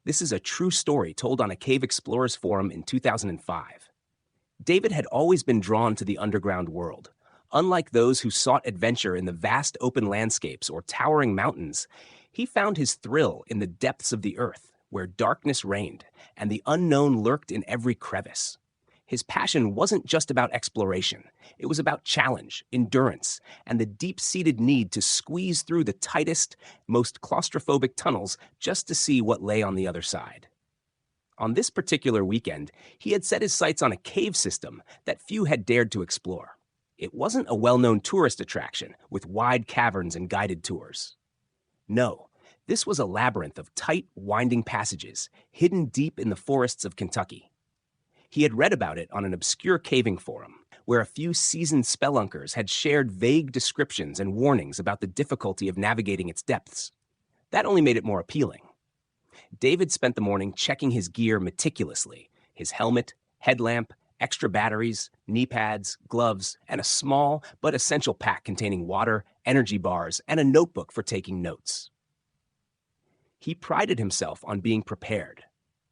This is a true story told on a Cave Explorers forum in 2005. David had always been drawn to the underground world. Unlike those who sought adventure in the vast open landscapes or towering mountains, he found his thrill in the depths of the earth, where darkness reigned and the unknown lurked in every crevice. His passion wasn't just about exploration. It was about challenge, endurance, and the deep-seated need to squeeze through the tightest, most claustrophobic tunnels just to see what lay on the other side. On this particular weekend, he had set his sights on a cave system that few had dared to explore. It wasn't a well-known tourist attraction with wide caverns and guided tours. No, this was a labyrinth of tight, winding passages hidden deep in the forests of Kentucky. He had read about it on an obscure caving forum, where a few seasoned spelunkers had shared vague descriptions and warnings about the difficulty of navigating its depths. That only made it more appealing. David spent the morning checking his gear meticulously: his helmet, headlamp, extra batteries, knee pads, gloves, and a small but essential pack containing water, energy bars, and a notebook for taking notes. He prided himself on being prepared.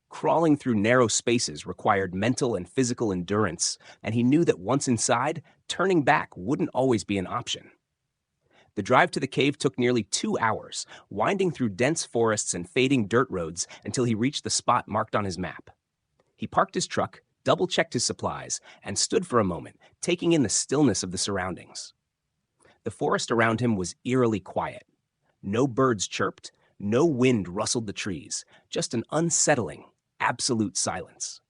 Crawling through narrow spaces required mental and physical endurance, and he knew that once inside, turning back wouldn't always be an option. The drive to the cave took nearly 2 hours, winding through dense forests and fading dirt roads until he reached the spot marked on his map. He parked his truck, double-checked his supplies, and stood for a moment, taking in the stillness of the surroundings. The forest around him was eerily quiet. No birds chirped, no wind rustled the trees, just an unsettling, absolute silence.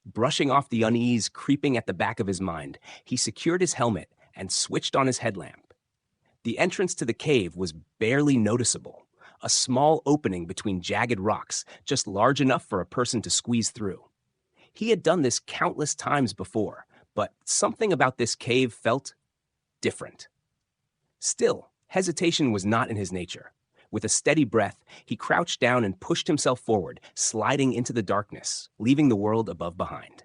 Brushing off the unease creeping at the back of his mind, he secured his helmet and switched on his headlamp. The entrance to the cave was barely noticeable, a small opening between jagged rocks, just large enough for a person to squeeze through. He had done this countless times before, but something about this cave felt different. Still, hesitation was not in his nature. With a steady breath, he crouched down and pushed himself forward, sliding into the darkness, leaving the world above behind.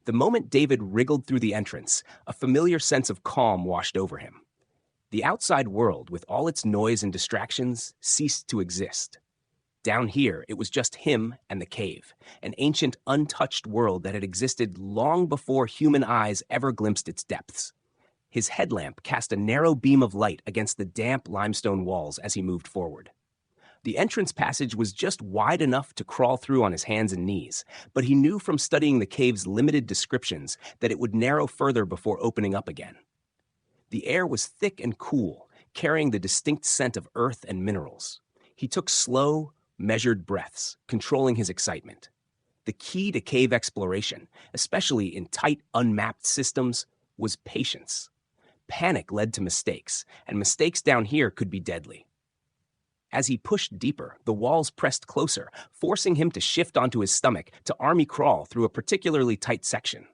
The moment David wriggled through the entrance, a familiar sense of calm washed over him. The outside world, with all its noise and distractions, ceased to exist. Down here, it was just him and the cave, an ancient, untouched world that had existed long before human eyes ever glimpsed its depths. His headlamp cast a narrow beam of light against the damp limestone walls as he moved forward. The entrance passage was just wide enough to crawl through on his hands and knees, but he knew from studying the cave's limited descriptions that it would narrow further before opening up again. The air was thick and cool, carrying the distinct scent of earth and minerals. He took slow, measured breaths, controlling his excitement. The key to cave exploration, especially in tight, unmapped systems, was patience. Panic led to mistakes, and mistakes down here could be deadly. As he pushed deeper, the walls pressed closer, forcing him to shift onto his stomach to army crawl through a particularly tight section.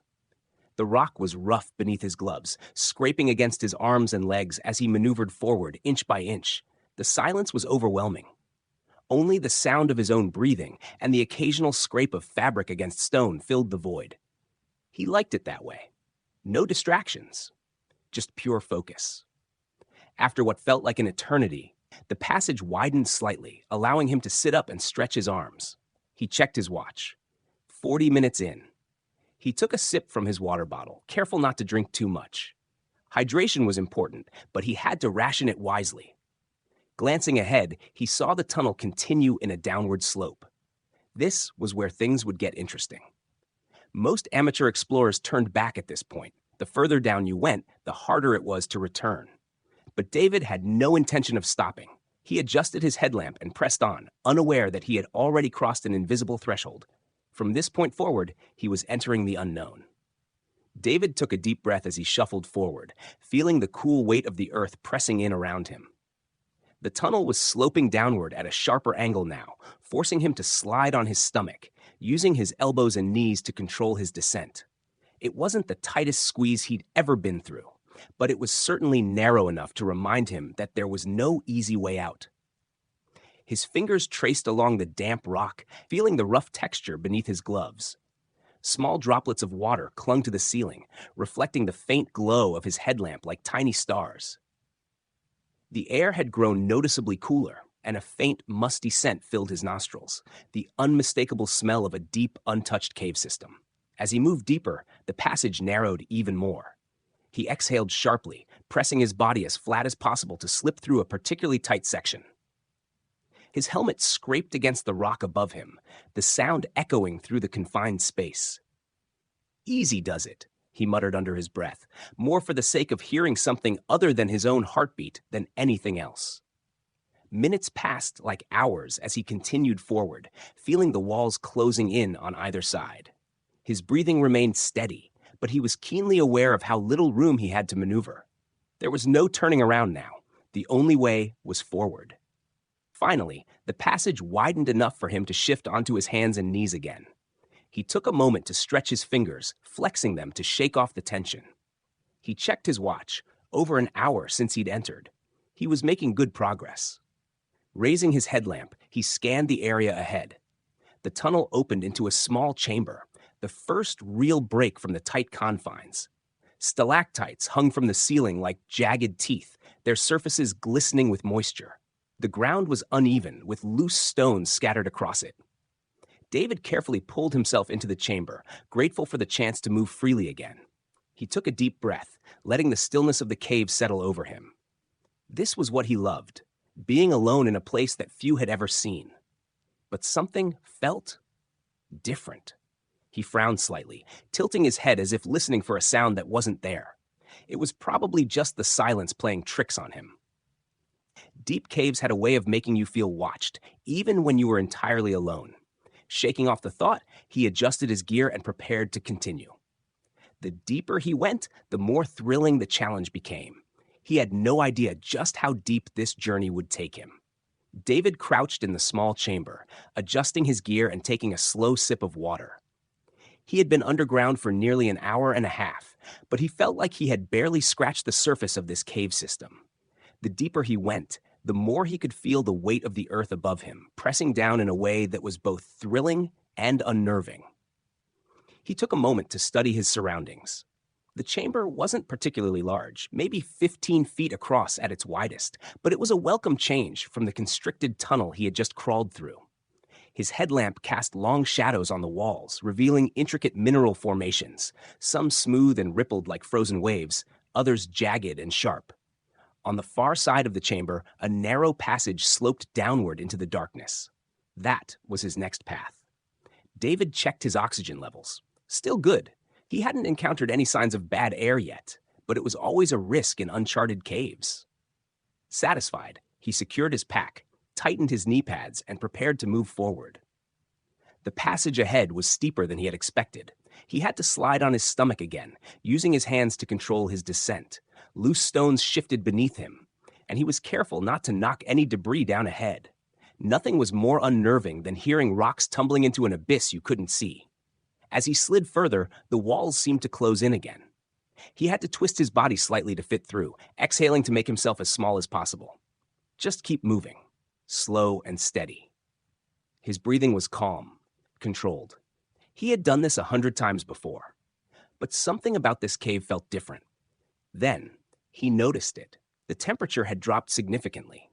The rock was rough beneath his gloves, scraping against his arms and legs as he maneuvered forward inch by inch. The silence was overwhelming. Only the sound of his own breathing and the occasional scrape of fabric against stone filled the void. He liked it that way. No distractions. Just pure focus. After what felt like an eternity, the passage widened slightly, allowing him to sit up and stretch his arms. He checked his watch. 40 minutes in. He took a sip from his water bottle, careful not to drink too much. Hydration was important, but he had to ration it wisely. Glancing ahead, he saw the tunnel continue in a downward slope. This was where things would get interesting. Most amateur explorers turned back at this point. The further down you went, the harder it was to return. But David had no intention of stopping. He adjusted his headlamp and pressed on, unaware that he had already crossed an invisible threshold. From this point forward, he was entering the unknown. David took a deep breath as he shuffled forward, feeling the cool weight of the earth pressing in around him. The tunnel was sloping downward at a sharper angle now, forcing him to slide on his stomach, using his elbows and knees to control his descent. It wasn't the tightest squeeze he'd ever been through, but it was certainly narrow enough to remind him that there was no easy way out. His fingers traced along the damp rock, feeling the rough texture beneath his gloves. Small droplets of water clung to the ceiling, reflecting the faint glow of his headlamp like tiny stars. The air had grown noticeably cooler, and a faint, musty scent filled his nostrils, the unmistakable smell of a deep, untouched cave system. As he moved deeper, the passage narrowed even more. He exhaled sharply, pressing his body as flat as possible to slip through a particularly tight section. His helmet scraped against the rock above him, the sound echoing through the confined space. "Easy does it," he muttered under his breath, more for the sake of hearing something other than his own heartbeat than anything else. Minutes passed like hours as he continued forward, feeling the walls closing in on either side. His breathing remained steady, but he was keenly aware of how little room he had to maneuver. There was no turning around now. The only way was forward. Finally, the passage widened enough for him to shift onto his hands and knees again. He took a moment to stretch his fingers, flexing them to shake off the tension. He checked his watch, over an hour since he'd entered. He was making good progress. Raising his headlamp, he scanned the area ahead. The tunnel opened into a small chamber, the first real break from the tight confines. Stalactites hung from the ceiling like jagged teeth, their surfaces glistening with moisture. The ground was uneven, with loose stones scattered across it. David carefully pulled himself into the chamber, grateful for the chance to move freely again. He took a deep breath, letting the stillness of the cave settle over him. This was what he loved, being alone in a place that few had ever seen. But something felt different. He frowned slightly, tilting his head as if listening for a sound that wasn't there. It was probably just the silence playing tricks on him. Deep caves had a way of making you feel watched, even when you were entirely alone. Shaking off the thought, he adjusted his gear and prepared to continue. The deeper he went, the more thrilling the challenge became. He had no idea just how deep this journey would take him. David crouched in the small chamber, adjusting his gear and taking a slow sip of water. He had been underground for nearly an hour and a half, but he felt like he had barely scratched the surface of this cave system. The deeper he went, the more he could feel the weight of the earth above him, pressing down in a way that was both thrilling and unnerving. He took a moment to study his surroundings. The chamber wasn't particularly large, maybe 15 feet across at its widest, but it was a welcome change from the constricted tunnel he had just crawled through. His headlamp cast long shadows on the walls, revealing intricate mineral formations, some smooth and rippled like frozen waves, others jagged and sharp. On the far side of the chamber, a narrow passage sloped downward into the darkness. That was his next path. David checked his oxygen levels. Still good. He hadn't encountered any signs of bad air yet, but it was always a risk in uncharted caves. Satisfied, he secured his pack, tightened his knee pads, and prepared to move forward. The passage ahead was steeper than he had expected. He had to slide on his stomach again, using his hands to control his descent. Loose stones shifted beneath him, and he was careful not to knock any debris down ahead. Nothing was more unnerving than hearing rocks tumbling into an abyss you couldn't see. As he slid further, the walls seemed to close in again. He had to twist his body slightly to fit through, exhaling to make himself as small as possible. Just keep moving, slow and steady. His breathing was calm, controlled. He had done this 100 times before. But something about this cave felt different. Then, he noticed it. The temperature had dropped significantly.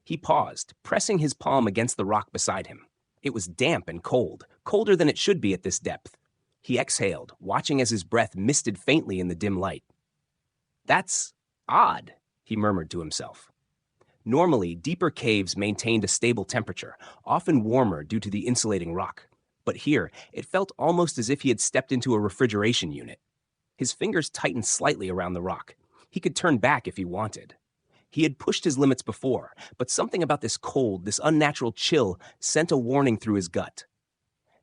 He paused, pressing his palm against the rock beside him. It was damp and cold, colder than it should be at this depth. He exhaled, watching as his breath misted faintly in the dim light. "That's odd," he murmured to himself. Normally, deeper caves maintained a stable temperature, often warmer due to the insulating rock. But here, it felt almost as if he had stepped into a refrigeration unit. His fingers tightened slightly around the rock. He could turn back if he wanted. He had pushed his limits before, but something about this cold, this unnatural chill, sent a warning through his gut.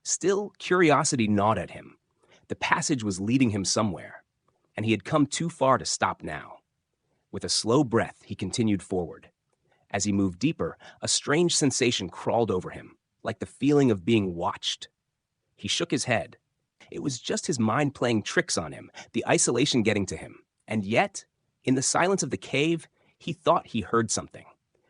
Still, curiosity gnawed at him. The passage was leading him somewhere, and he had come too far to stop now. With a slow breath, he continued forward. As he moved deeper, a strange sensation crawled over him, like the feeling of being watched. He shook his head. It was just his mind playing tricks on him, the isolation getting to him. And yet, in the silence of the cave, he thought he heard something.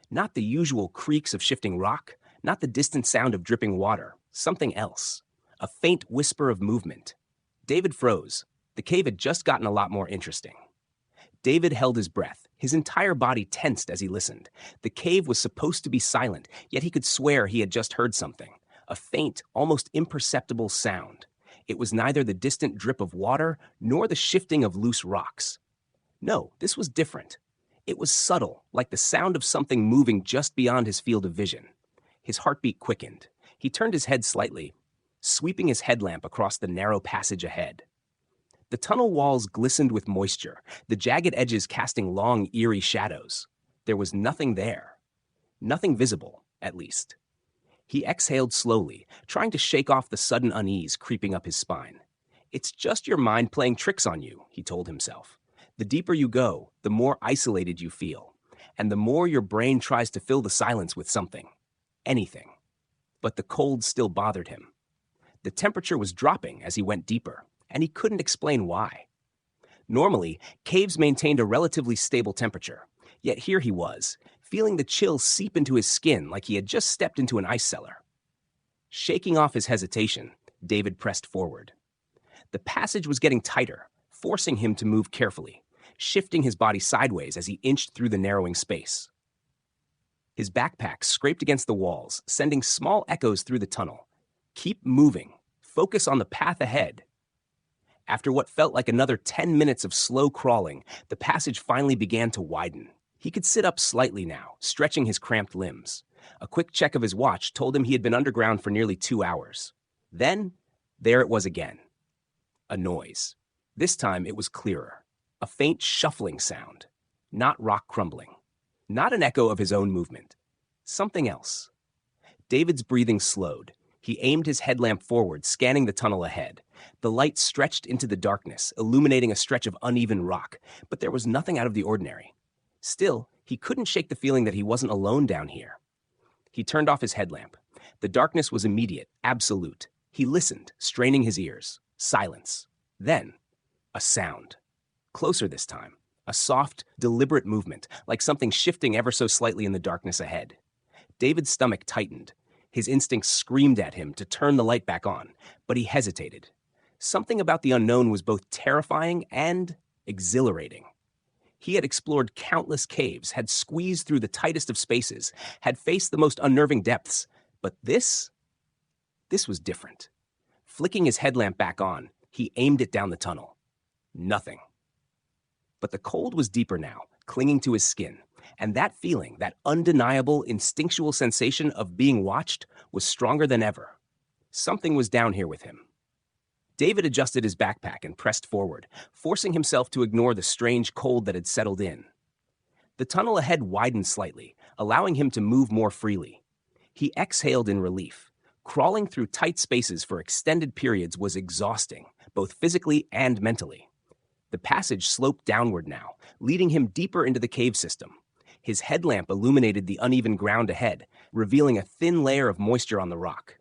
Not the usual creaks of shifting rock, not the distant sound of dripping water, something else. A faint whisper of movement. David froze. The cave had just gotten a lot more interesting. David held his breath, His entire body tensed as he listened. The cave was supposed to be silent, yet he could swear he had just heard something. A faint, almost imperceptible sound. It was neither the distant drip of water nor the shifting of loose rocks. No, this was different. It was subtle, like the sound of something moving just beyond his field of vision. His heartbeat quickened. He turned his head slightly, sweeping his headlamp across the narrow passage ahead. The tunnel walls glistened with moisture, the jagged edges casting long, eerie shadows. There was nothing there. Nothing visible, at least. He exhaled slowly, trying to shake off the sudden unease creeping up his spine. It's just your mind playing tricks on you, he told himself. The deeper you go, the more isolated you feel, and the more your brain tries to fill the silence with something. Anything. But the cold still bothered him. The temperature was dropping as he went deeper, and he couldn't explain why. Normally, caves maintained a relatively stable temperature, yet here he was, feeling the chill seep into his skin like he had just stepped into an ice cellar. Shaking off his hesitation, David pressed forward. The passage was getting tighter, forcing him to move carefully, shifting his body sideways as he inched through the narrowing space. His backpack scraped against the walls, sending small echoes through the tunnel. Keep moving. Focus on the path ahead. After what felt like another 10 minutes of slow crawling, the passage finally began to widen. He could sit up slightly now, stretching his cramped limbs. A quick check of his watch told him he had been underground for nearly 2 hours. Then, there it was again. A noise. This time it was clearer. A faint shuffling sound. Not rock crumbling. Not an echo of his own movement. Something else. David's breathing slowed. He aimed his headlamp forward, scanning the tunnel ahead. The light stretched into the darkness, illuminating a stretch of uneven rock, but there was nothing out of the ordinary. Still, he couldn't shake the feeling that he wasn't alone down here. He turned off his headlamp. The darkness was immediate, absolute. He listened, straining his ears. Silence. Then, a sound. Closer this time. A soft, deliberate movement, like something shifting ever so slightly in the darkness ahead. David's stomach tightened. His instincts screamed at him to turn the light back on, but he hesitated. Something about the unknown was both terrifying and exhilarating. He had explored countless caves, had squeezed through the tightest of spaces, had faced the most unnerving depths, but this was different. Flicking his headlamp back on, he aimed it down the tunnel. Nothing. But the cold was deeper now, clinging to his skin, and that feeling, that undeniable, instinctual sensation of being watched, was stronger than ever. Something was down here with him. David adjusted his backpack and pressed forward, forcing himself to ignore the strange cold that had settled in. The tunnel ahead widened slightly, allowing him to move more freely. He exhaled in relief. Crawling through tight spaces for extended periods was exhausting, both physically and mentally. The passage sloped downward now, leading him deeper into the cave system. His headlamp illuminated the uneven ground ahead, revealing a thin layer of moisture on the rock.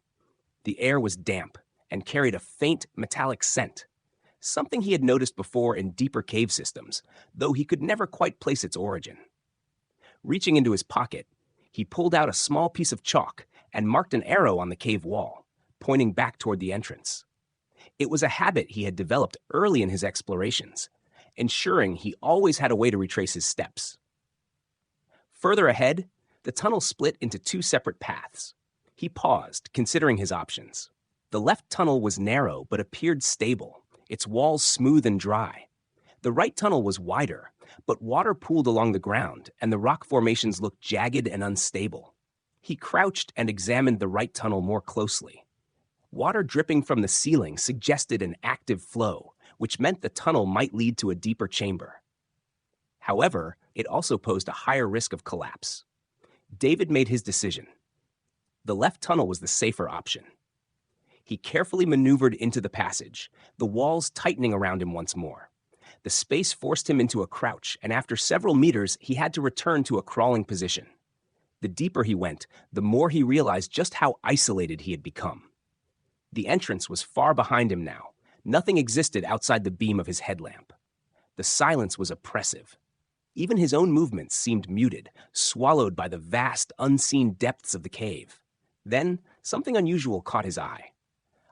The air was damp and carried a faint, metallic scent, something he had noticed before in deeper cave systems, though he could never quite place its origin. Reaching into his pocket, he pulled out a small piece of chalk and marked an arrow on the cave wall, pointing back toward the entrance. It was a habit he had developed early in his explorations, ensuring he always had a way to retrace his steps. Further ahead, the tunnel split into 2 separate paths. He paused, considering his options. The left tunnel was narrow but appeared stable, its walls smooth and dry. The right tunnel was wider, but water pooled along the ground, and the rock formations looked jagged and unstable. He crouched and examined the right tunnel more closely. Water dripping from the ceiling suggested an active flow, which meant the tunnel might lead to a deeper chamber. However, it also posed a higher risk of collapse. David made his decision. The left tunnel was the safer option. He carefully maneuvered into the passage, the walls tightening around him once more. The space forced him into a crouch, and after several meters, he had to return to a crawling position. The deeper he went, the more he realized just how isolated he had become. The entrance was far behind him now. Nothing existed outside the beam of his headlamp. The silence was oppressive. Even his own movements seemed muted, swallowed by the vast, unseen depths of the cave. Then, something unusual caught his eye.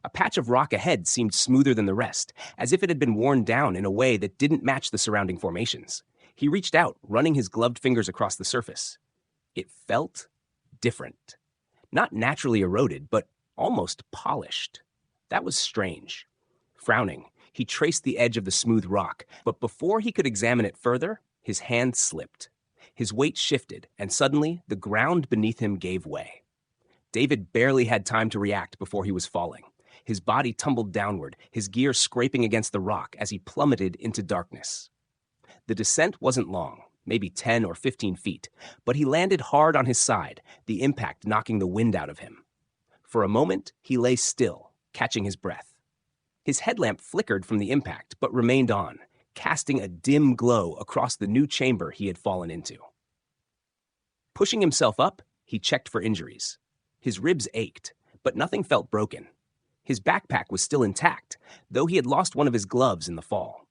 A patch of rock ahead seemed smoother than the rest, as if it had been worn down in a way that didn't match the surrounding formations. He reached out, running his gloved fingers across the surface. It felt different. Not naturally eroded, but almost polished. That was strange. Frowning, he traced the edge of the smooth rock, but before he could examine it further, his hand slipped. His weight shifted, and suddenly the ground beneath him gave way. David barely had time to react before he was falling. His body tumbled downward, his gear scraping against the rock as he plummeted into darkness. The descent wasn't long, maybe 10 or 15 feet, but he landed hard on his side, the impact knocking the wind out of him. For a moment, he lay still, catching his breath. His headlamp flickered from the impact, but remained on, casting a dim glow across the new chamber he had fallen into. Pushing himself up, he checked for injuries. His ribs ached, but nothing felt broken. His backpack was still intact, though he had lost one of his gloves in the fall.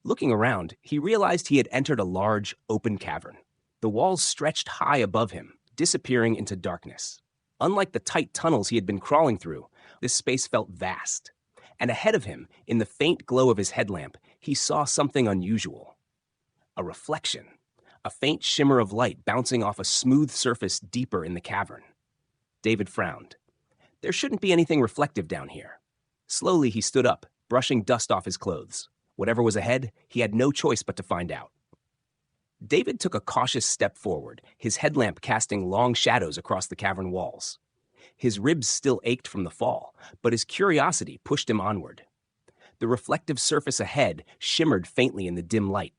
Looking around, he realized he had entered a large, open cavern. The walls stretched high above him, disappearing into darkness. Unlike the tight tunnels he had been crawling through, this space felt vast. And ahead of him, in the faint glow of his headlamp, he saw something unusual. A reflection, a faint shimmer of light bouncing off a smooth surface deeper in the cavern. David frowned. There shouldn't be anything reflective down here. Slowly he stood up, brushing dust off his clothes. Whatever was ahead, he had no choice but to find out. David took a cautious step forward, his headlamp casting long shadows across the cavern walls. His ribs still ached from the fall, but his curiosity pushed him onward. The reflective surface ahead shimmered faintly in the dim light,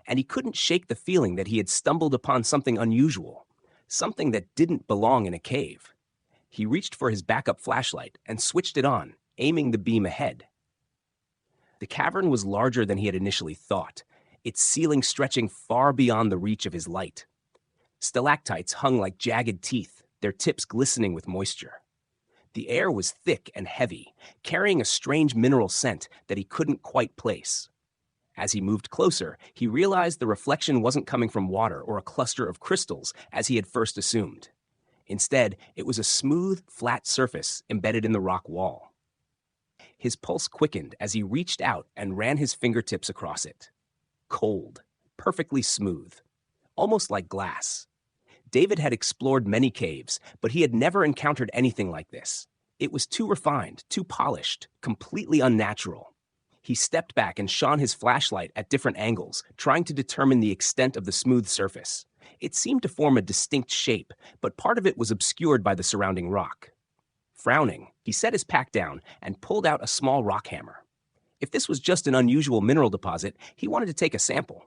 and he couldn't shake the feeling that he had stumbled upon something unusual, something that didn't belong in a cave. He reached for his backup flashlight and switched it on, aiming the beam ahead. The cavern was larger than he had initially thought, its ceiling stretching far beyond the reach of his light. Stalactites hung like jagged teeth, their tips glistening with moisture. The air was thick and heavy, carrying a strange mineral scent that he couldn't quite place. As he moved closer, he realized the reflection wasn't coming from water or a cluster of crystals, as he had first assumed. Instead, it was a smooth, flat surface embedded in the rock wall. His pulse quickened as he reached out and ran his fingertips across it. Cold, perfectly smooth, almost like glass. David had explored many caves, but he had never encountered anything like this. It was too refined, too polished, completely unnatural. He stepped back and shone his flashlight at different angles, trying to determine the extent of the smooth surface. It seemed to form a distinct shape, but part of it was obscured by the surrounding rock. Frowning, he set his pack down and pulled out a small rock hammer. If this was just an unusual mineral deposit, he wanted to take a sample.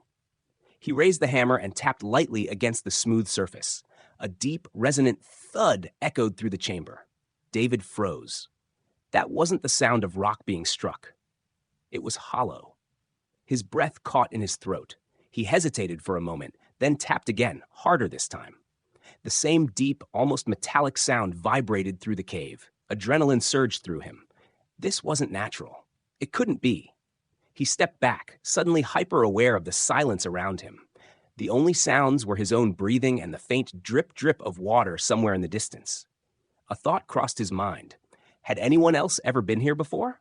He raised the hammer and tapped lightly against the smooth surface. A deep, resonant thud echoed through the chamber. David froze. That wasn't the sound of rock being struck. It was hollow. His breath caught in his throat. He hesitated for a moment, then tapped again, harder this time. The same deep, almost metallic sound vibrated through the cave. Adrenaline surged through him. This wasn't natural. It couldn't be. He stepped back, suddenly hyper-aware of the silence around him. The only sounds were his own breathing and the faint drip-drip of water somewhere in the distance. A thought crossed his mind. Had anyone else ever been here before?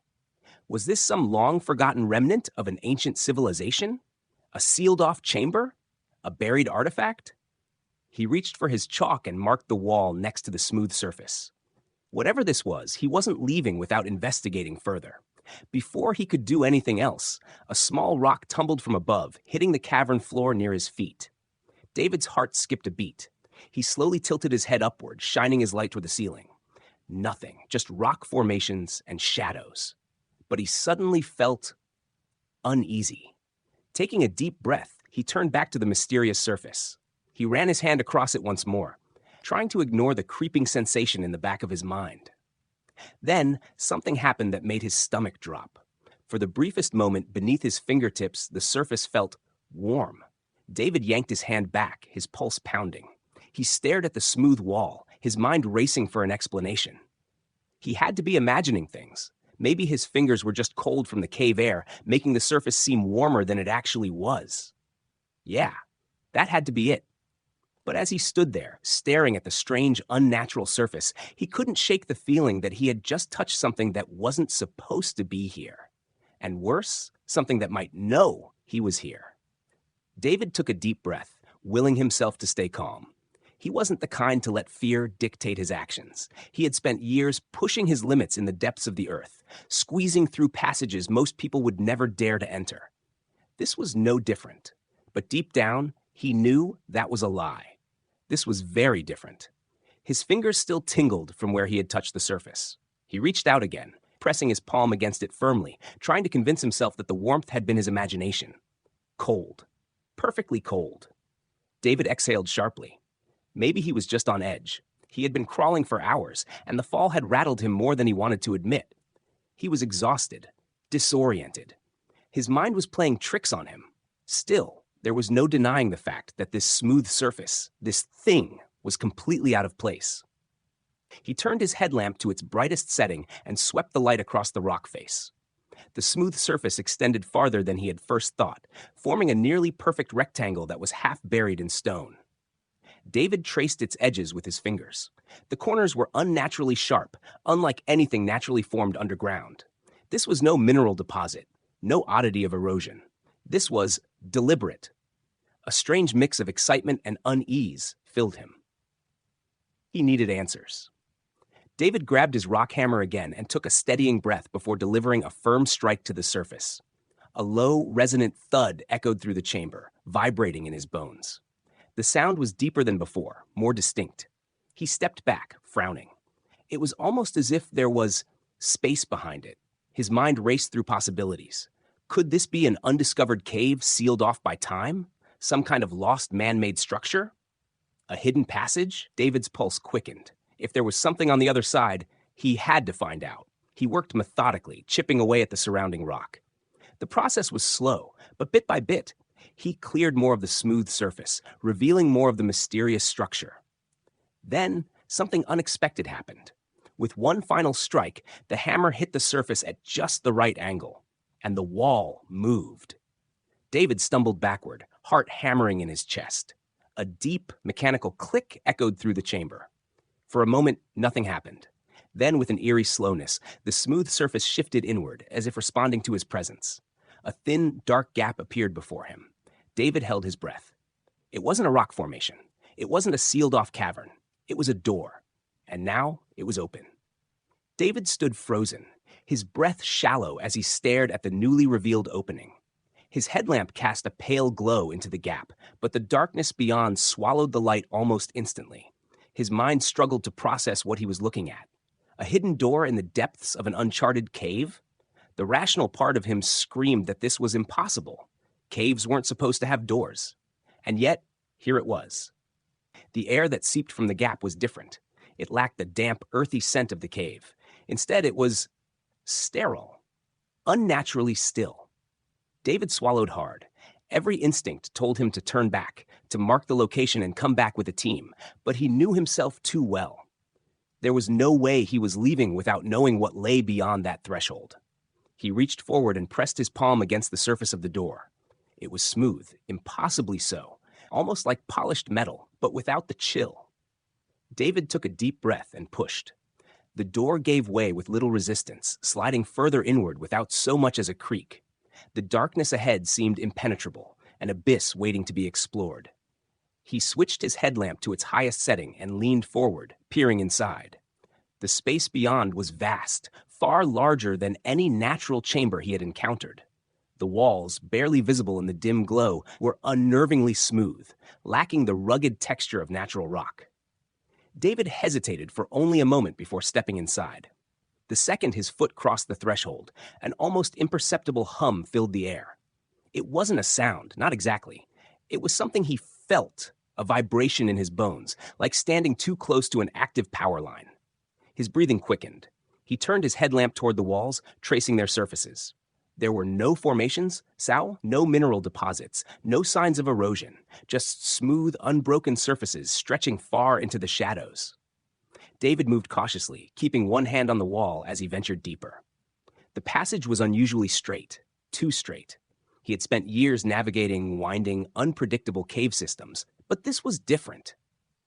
Was this some long-forgotten remnant of an ancient civilization? A sealed-off chamber? A buried artifact? He reached for his chalk and marked the wall next to the smooth surface. Whatever this was, he wasn't leaving without investigating further. Before he could do anything else, a small rock tumbled from above, hitting the cavern floor near his feet. David's heart skipped a beat. He slowly tilted his head upward, shining his light toward the ceiling. Nothing, just rock formations and shadows. But he suddenly felt uneasy. Taking a deep breath, he turned back to the mysterious surface. He ran his hand across it once more, trying to ignore the creeping sensation in the back of his mind. Then, something happened that made his stomach drop. For the briefest moment, beneath his fingertips, the surface felt warm. David yanked his hand back, his pulse pounding. He stared at the smooth wall, his mind racing for an explanation. He had to be imagining things. Maybe his fingers were just cold from the cave air, making the surface seem warmer than it actually was. Yeah, that had to be it. But as he stood there, staring at the strange, unnatural surface, he couldn't shake the feeling that he had just touched something that wasn't supposed to be here. And worse, something that might know he was here. David took a deep breath, willing himself to stay calm. He wasn't the kind to let fear dictate his actions. He had spent years pushing his limits in the depths of the earth, squeezing through passages most people would never dare to enter. This was no different, but deep down, he knew that was a lie. This was very different. His fingers still tingled from where he had touched the surface. He reached out again, pressing his palm against it firmly, trying to convince himself that the warmth had been his imagination. Cold. Perfectly cold. David exhaled sharply. Maybe he was just on edge. He had been crawling for hours, and the fall had rattled him more than he wanted to admit. He was exhausted, disoriented. His mind was playing tricks on him. Still, there was no denying the fact that this smooth surface, this thing, was completely out of place. He turned his headlamp to its brightest setting and swept the light across the rock face. The smooth surface extended farther than he had first thought, forming a nearly perfect rectangle that was half buried in stone. David traced its edges with his fingers. The corners were unnaturally sharp, unlike anything naturally formed underground. This was no mineral deposit, no oddity of erosion. This was deliberate. A strange mix of excitement and unease filled him. He needed answers. David grabbed his rock hammer again and took a steadying breath before delivering a firm strike to the surface. A low, resonant thud echoed through the chamber, vibrating in his bones. The sound was deeper than before, more distinct. He stepped back, frowning. It was almost as if there was space behind it. His mind raced through possibilities. Could this be an undiscovered cave sealed off by time? Some kind of lost man-made structure? A hidden passage? David's pulse quickened. If there was something on the other side, he had to find out. He worked methodically, chipping away at the surrounding rock. The process was slow, but bit by bit, he cleared more of the smooth surface, revealing more of the mysterious structure. Then, something unexpected happened. With one final strike, the hammer hit the surface at just the right angle, and the wall moved. David stumbled backward, heart hammering in his chest. A deep, mechanical click echoed through the chamber. For a moment, nothing happened. Then, with an eerie slowness, the smooth surface shifted inward, as if responding to his presence. A thin, dark gap appeared before him. David held his breath. It wasn't a rock formation. It wasn't a sealed-off cavern. It was a door. And now it was open. David stood frozen, his breath shallow as he stared at the newly revealed opening. His headlamp cast a pale glow into the gap, but the darkness beyond swallowed the light almost instantly. His mind struggled to process what he was looking at. A hidden door in the depths of an uncharted cave? The rational part of him screamed that this was impossible. Caves weren't supposed to have doors. And yet, here it was. The air that seeped from the gap was different. It lacked the damp, earthy scent of the cave. Instead, it was sterile, unnaturally still. David swallowed hard. Every instinct told him to turn back, to mark the location and come back with a team, but he knew himself too well. There was no way he was leaving without knowing what lay beyond that threshold. He reached forward and pressed his palm against the surface of the door. It was smooth, impossibly so, almost like polished metal, but without the chill. David took a deep breath and pushed. The door gave way with little resistance, sliding further inward without so much as a creak. The darkness ahead seemed impenetrable, an abyss waiting to be explored. He switched his headlamp to its highest setting and leaned forward, peering inside. The space beyond was vast, far larger than any natural chamber he had encountered. The walls, barely visible in the dim glow, were unnervingly smooth, lacking the rugged texture of natural rock. David hesitated for only a moment before stepping inside. The second his foot crossed the threshold, an almost imperceptible hum filled the air. It wasn't a sound, not exactly. It was something he felt, a vibration in his bones, like standing too close to an active power line. His breathing quickened. He turned his headlamp toward the walls, tracing their surfaces. There were no formations, Sal, no mineral deposits, no signs of erosion, just smooth, unbroken surfaces stretching far into the shadows. David moved cautiously, keeping one hand on the wall as he ventured deeper. The passage was unusually straight, too straight. He had spent years navigating winding, unpredictable cave systems, but this was different.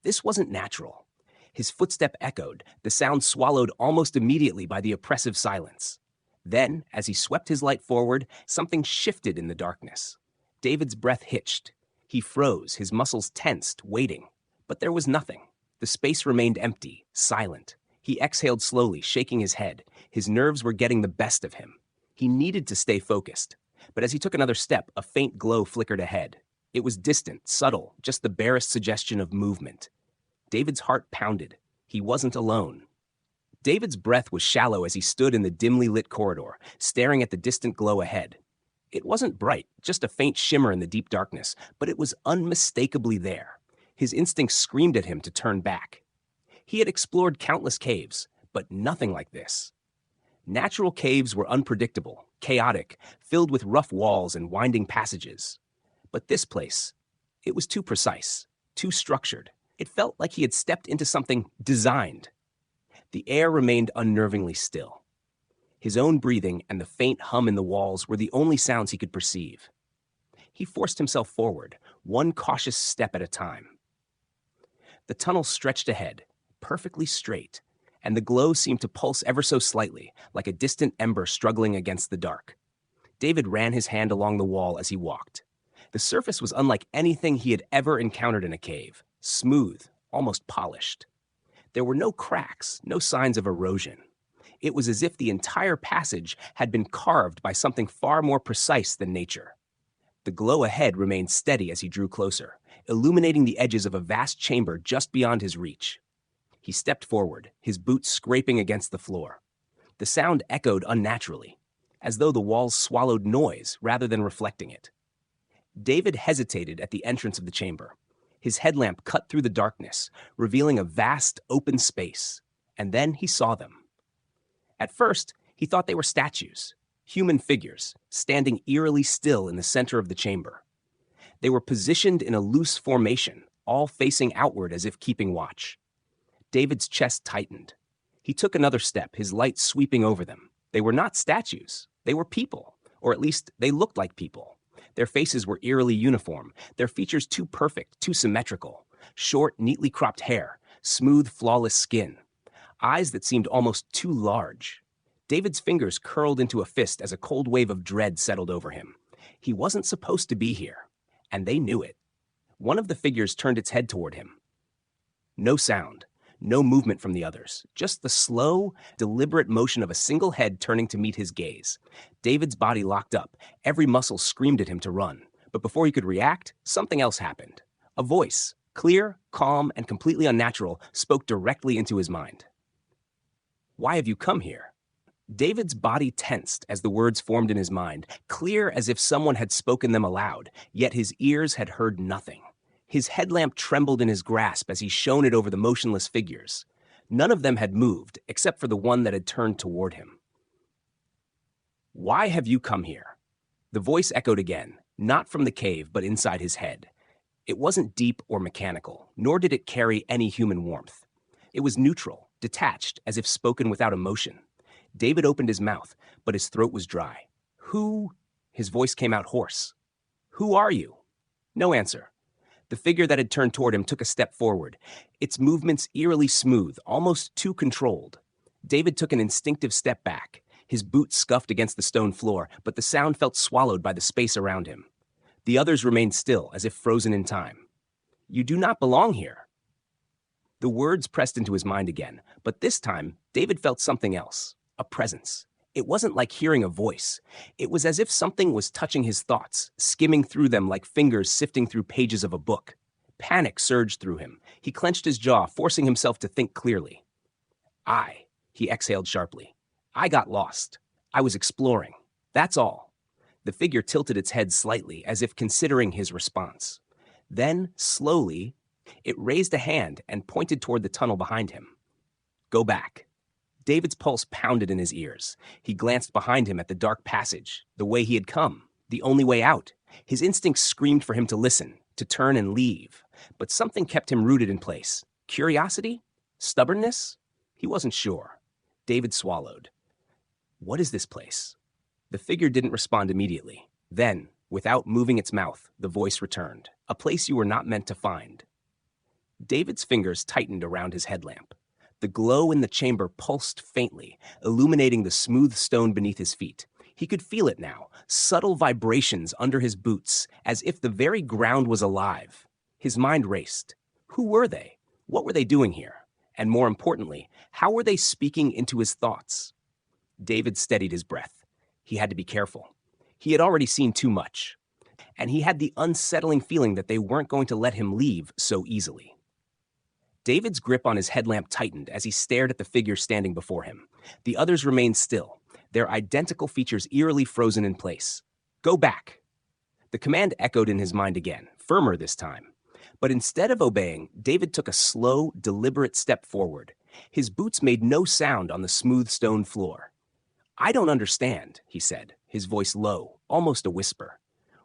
This wasn't natural. His footstep echoed, the sound swallowed almost immediately by the oppressive silence. Then, as he swept his light forward, something shifted in the darkness. David's breath hitched. He froze, his muscles tensed, waiting. But there was nothing. The space remained empty, silent. He exhaled slowly, shaking his head. His nerves were getting the best of him. He needed to stay focused. But as he took another step, a faint glow flickered ahead. It was distant, subtle, just the barest suggestion of movement. David's heart pounded. He wasn't alone. David's breath was shallow as he stood in the dimly lit corridor, staring at the distant glow ahead. It wasn't bright, just a faint shimmer in the deep darkness, but it was unmistakably there. His instincts screamed at him to turn back. He had explored countless caves, but nothing like this. Natural caves were unpredictable, chaotic, filled with rough walls and winding passages. But this place, it was too precise, too structured. It felt like he had stepped into something designed. The air remained unnervingly still. His own breathing and the faint hum in the walls were the only sounds he could perceive. He forced himself forward, one cautious step at a time. The tunnel stretched ahead, perfectly straight, and the glow seemed to pulse ever so slightly, like a distant ember struggling against the dark. David ran his hand along the wall as he walked. The surface was unlike anything he had ever encountered in a cave, smooth, almost polished. There were no cracks, no signs of erosion. It was as if the entire passage had been carved by something far more precise than nature. The glow ahead remained steady as he drew closer, illuminating the edges of a vast chamber just beyond his reach. He stepped forward, his boots scraping against the floor. The sound echoed unnaturally, as though the walls swallowed noise rather than reflecting it. David hesitated at the entrance of the chamber. His headlamp cut through the darkness, revealing a vast, open space, and then he saw them. At first, he thought they were statues, human figures, standing eerily still in the center of the chamber. They were positioned in a loose formation, all facing outward as if keeping watch. David's chest tightened. He took another step, his light sweeping over them. They were not statues. They were people, or at least they looked like people. Their faces were eerily uniform, their features too perfect, too symmetrical. Short, neatly cropped hair, smooth, flawless skin. Eyes that seemed almost too large. David's fingers curled into a fist as a cold wave of dread settled over him. He wasn't supposed to be here, and they knew it. One of the figures turned its head toward him. No sound, no movement from the others, just the slow, deliberate motion of a single head turning to meet his gaze. David's body locked up, every muscle screamed at him to run. But before he could react, something else happened. A voice, clear, calm, and completely unnatural, spoke directly into his mind. "Why have you come here?" David's body tensed as the words formed in his mind, clear as if someone had spoken them aloud, yet his ears had heard nothing. His headlamp trembled in his grasp as he shone it over the motionless figures. None of them had moved, except for the one that had turned toward him. "Why have you come here?" The voice echoed again, not from the cave, but inside his head. It wasn't deep or mechanical, nor did it carry any human warmth. It was neutral, detached, as if spoken without emotion. David opened his mouth, but his throat was dry. "Who?" His voice came out hoarse. "Who are you?" No answer. The figure that had turned toward him took a step forward, its movements eerily smooth, almost too controlled. David took an instinctive step back. His boots scuffed against the stone floor, but the sound felt swallowed by the space around him. The others remained still, as if frozen in time. "You do not belong here." The words pressed into his mind again, but this time, David felt something else, a presence. It wasn't like hearing a voice. It was as if something was touching his thoughts, skimming through them like fingers sifting through pages of a book. Panic surged through him. He clenched his jaw, forcing himself to think clearly. He exhaled sharply. "I got lost. I was exploring. That's all." The figure tilted its head slightly, as if considering his response. Then, slowly, it raised a hand and pointed toward the tunnel behind him. "Go back." David's pulse pounded in his ears. He glanced behind him at the dark passage, the way he had come, the only way out. His instincts screamed for him to listen, to turn and leave. But something kept him rooted in place. Curiosity? Stubbornness? He wasn't sure. David swallowed. "What is this place?" The figure didn't respond immediately. Then, without moving its mouth, the voice returned. "A place you were not meant to find." David's fingers tightened around his headlamp. The glow in the chamber pulsed faintly, illuminating the smooth stone beneath his feet. He could feel it now, subtle vibrations under his boots, as if the very ground was alive. His mind raced. Who were they? What were they doing here? And more importantly, how were they speaking into his thoughts? David steadied his breath. He had to be careful. He had already seen too much. And he had the unsettling feeling that they weren't going to let him leave so easily. David's grip on his headlamp tightened as he stared at the figure standing before him. The others remained still, their identical features eerily frozen in place. Go back. The command echoed in his mind again, firmer this time. But instead of obeying, David took a slow, deliberate step forward. His boots made no sound on the smooth stone floor. I don't understand, he said, his voice low, almost a whisper.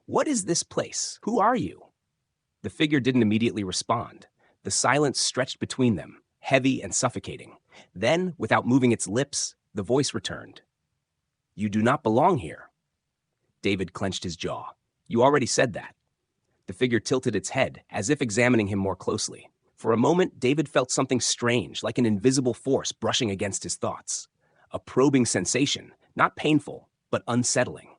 What is this place? Who are you? The figure didn't immediately respond. The silence stretched between them, heavy and suffocating. Then, without moving its lips, the voice returned. You do not belong here. David clenched his jaw. You already said that. The figure tilted its head, as if examining him more closely. For a moment, David felt something strange, like an invisible force brushing against his thoughts. A probing sensation, not painful, but unsettling.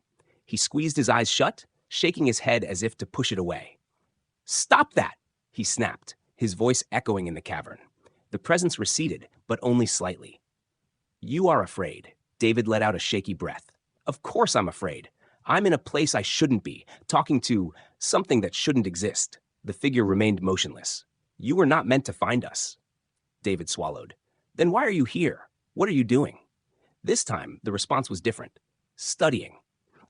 He squeezed his eyes shut, shaking his head as if to push it away. Stop that, he snapped, his voice echoing in the cavern. The presence receded, but only slightly. You are afraid. David let out a shaky breath. Of course I'm afraid. I'm in a place I shouldn't be, talking to something that shouldn't exist. The figure remained motionless. You were not meant to find us. David swallowed. Then why are you here? What are you doing? This time, the response was different. Studying.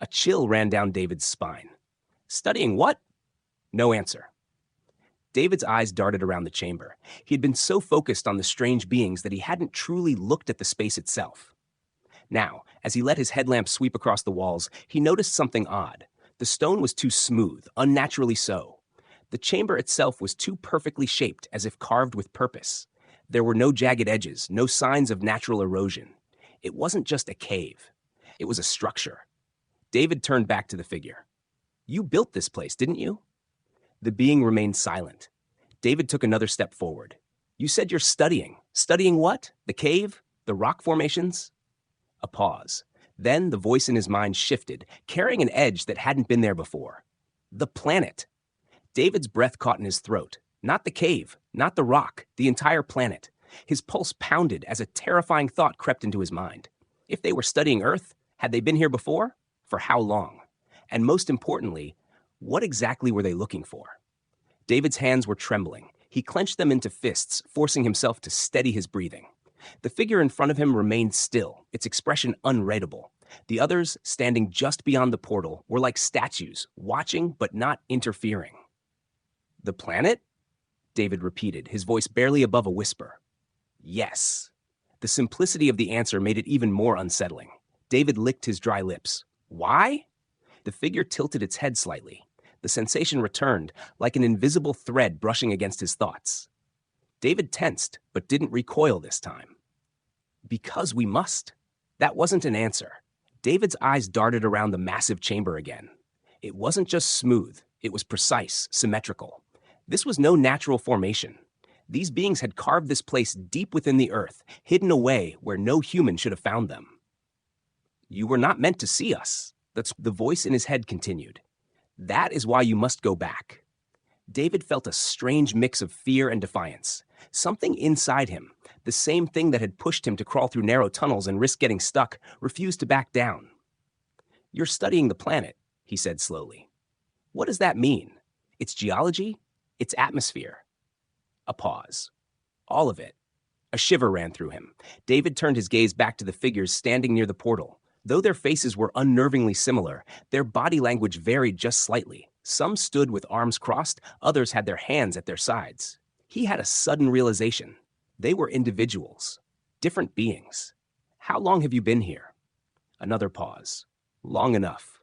A chill ran down David's spine. Studying what? No answer. David's eyes darted around the chamber. He had been so focused on the strange beings that he hadn't truly looked at the space itself. Now, as he let his headlamp sweep across the walls, he noticed something odd. The stone was too smooth, unnaturally so. The chamber itself was too perfectly shaped, as if carved with purpose. There were no jagged edges, no signs of natural erosion. It wasn't just a cave. It was a structure. David turned back to the figure. You built this place, didn't you? The being remained silent. David took another step forward. You said you're studying. Studying what? The cave? The rock formations? A pause. Then the voice in his mind shifted, carrying an edge that hadn't been there before. The planet. David's breath caught in his throat. Not the cave, not the rock, the entire planet. His pulse pounded as a terrifying thought crept into his mind. If they were studying Earth, had they been here before? For how long? And most importantly, what exactly were they looking for? David's hands were trembling. He clenched them into fists, forcing himself to steady his breathing. The figure in front of him remained still, its expression unreadable. The others, standing just beyond the portal, were like statues, watching but not interfering. The planet? David repeated, his voice barely above a whisper. Yes. The simplicity of the answer made it even more unsettling. David licked his dry lips. Why? The figure tilted its head slightly. The sensation returned, like an invisible thread brushing against his thoughts. David tensed, but didn't recoil this time. Because we must. That wasn't an answer. David's eyes darted around the massive chamber again. It wasn't just smooth, it was precise, symmetrical. This was no natural formation. These beings had carved this place deep within the earth, hidden away where no human should have found them. You were not meant to see us. The voice in his head continued. That is why you must go back. David felt a strange mix of fear and defiance. Something inside him, the same thing that had pushed him to crawl through narrow tunnels and risk getting stuck, refused to back down. You're studying the planet, he said slowly. What does that mean? Its geology? Its atmosphere? A pause. All of it. A shiver ran through him. David turned his gaze back to the figures standing near the portal. Though their faces were unnervingly similar, their body language varied just slightly. Some stood with arms crossed, others had their hands at their sides. He had a sudden realization. They were individuals, different beings. How long have you been here? Another pause. Long enough.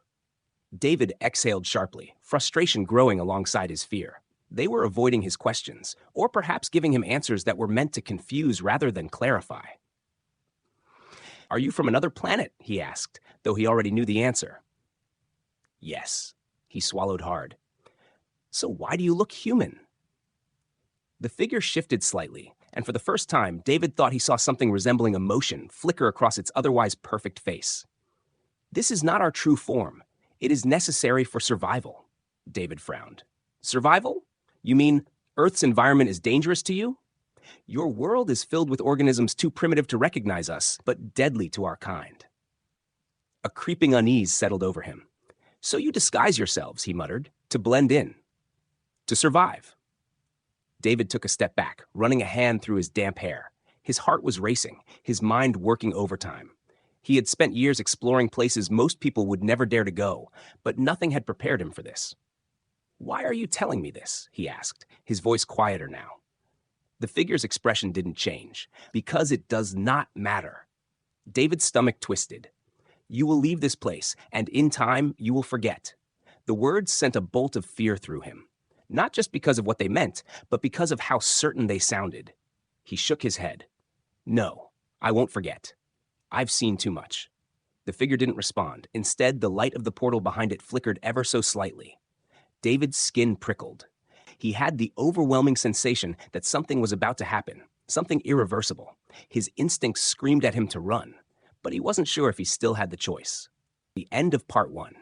David exhaled sharply, frustration growing alongside his fear. They were avoiding his questions, or perhaps giving him answers that were meant to confuse rather than clarify. Are you from another planet? He asked, though he already knew the answer. Yes. He swallowed hard. So why do you look human? The figure shifted slightly, and for the first time, David thought he saw something resembling emotion flicker across its otherwise perfect face. This is not our true form. It is necessary for survival. David frowned. Survival? You mean Earth's environment is dangerous to you? Your world is filled with organisms too primitive to recognize us, but deadly to our kind. A creeping unease settled over him. So you disguise yourselves, he muttered, to blend in. To survive. David took a step back, running a hand through his damp hair. His heart was racing, his mind working overtime. He had spent years exploring places most people would never dare to go, but nothing had prepared him for this. Why are you telling me this? He asked, his voice quieter now. The figure's expression didn't change. Because it does not matter. David's stomach twisted. You will leave this place, and in time, you will forget. The words sent a bolt of fear through him. Not just because of what they meant, but because of how certain they sounded. He shook his head. No, I won't forget. I've seen too much. The figure didn't respond. Instead, the light of the portal behind it flickered ever so slightly. David's skin prickled. He had the overwhelming sensation that something was about to happen, something irreversible. His instincts screamed at him to run, but he wasn't sure if he still had the choice. The end of part 1.